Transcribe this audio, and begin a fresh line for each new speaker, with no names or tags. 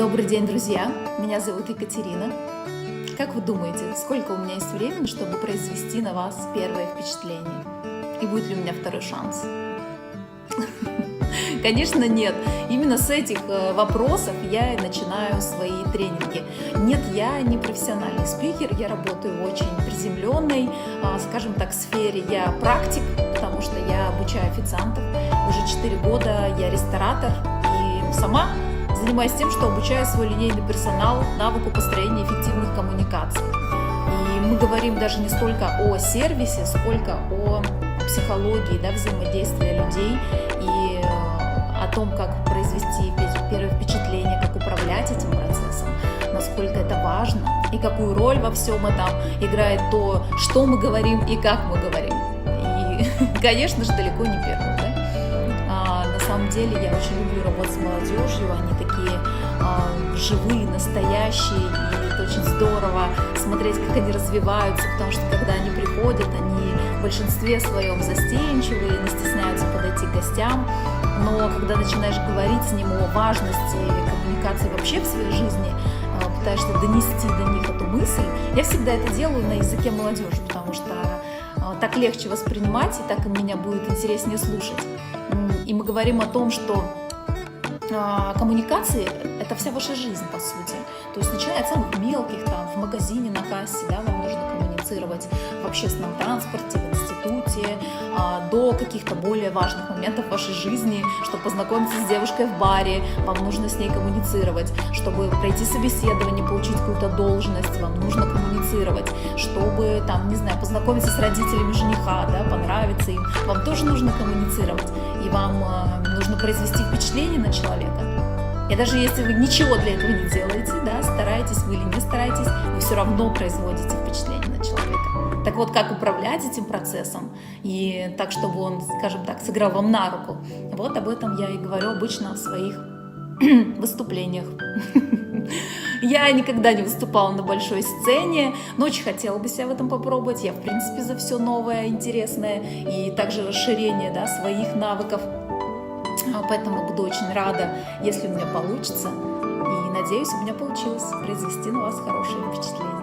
Добрый день, друзья! Меня зовут Екатерина. Как вы думаете, сколько у меня есть времени, чтобы произвести на вас первое впечатление? И будет ли у меня второй шанс? Конечно, нет. Именно с этих вопросов я и начинаю свои тренинги. Нет, я не профессиональный спикер, я работаю в очень приземленной, скажем так, сфере. Я практик, потому что я обучаю официантов. Уже 4 года я ресторатор и сама занимаюсь тем, что обучаю свой линейный персонал навыку построения эффективных коммуникаций. И мы говорим даже не столько о сервисе, сколько о психологии, взаимодействия людей и о том, как произвести первое впечатление, как управлять этим процессом, насколько это важно и какую роль во всем этом играет то, что мы говорим и как мы говорим. И, конечно же, далеко не первое. На самом деле я очень люблю работать с молодежью, они такие живые, настоящие, и это очень здорово смотреть, как они развиваются, потому что когда они приходят, они в большинстве своем застенчивые, не стесняются подойти к гостям, но когда начинаешь говорить с ним о важности коммуникации вообще в своей жизни, пытаешься донести до них эту мысль, я всегда это делаю на языке молодежи, потому что так легче воспринимать, и так меня будет интереснее слушать. И мы говорим о том, что коммуникации – это вся ваша жизнь, по сути. То есть начиная от самых мелких, в магазине, на кассе, вам нужно коммуницировать в общественном транспорте, в институте, до каких-то более важных моментов в вашей жизни, чтобы познакомиться с девушкой в баре, вам нужно с ней коммуницировать, чтобы пройти собеседование, получить какую-то должность, вам нужно коммуницировать, чтобы, познакомиться с родителями жениха, понравиться им, вам тоже нужно коммуницировать, и вам нужно произвести впечатление на человека. И даже если вы ничего для этого не делаете, стараетесь вы или не стараетесь, вы все равно производите впечатление на человека. Так вот, как управлять этим процессом и так, чтобы он, скажем так, сыграл вам на руку, вот об этом я и говорю обычно в своих выступлениях. Я никогда не выступала на большой сцене, но очень хотела бы себя в этом попробовать. Я, в принципе, за все новое, интересное и также расширение своих навыков. Поэтому буду очень рада, если у меня получится. И надеюсь, у меня получилось произвести на вас хорошее впечатление.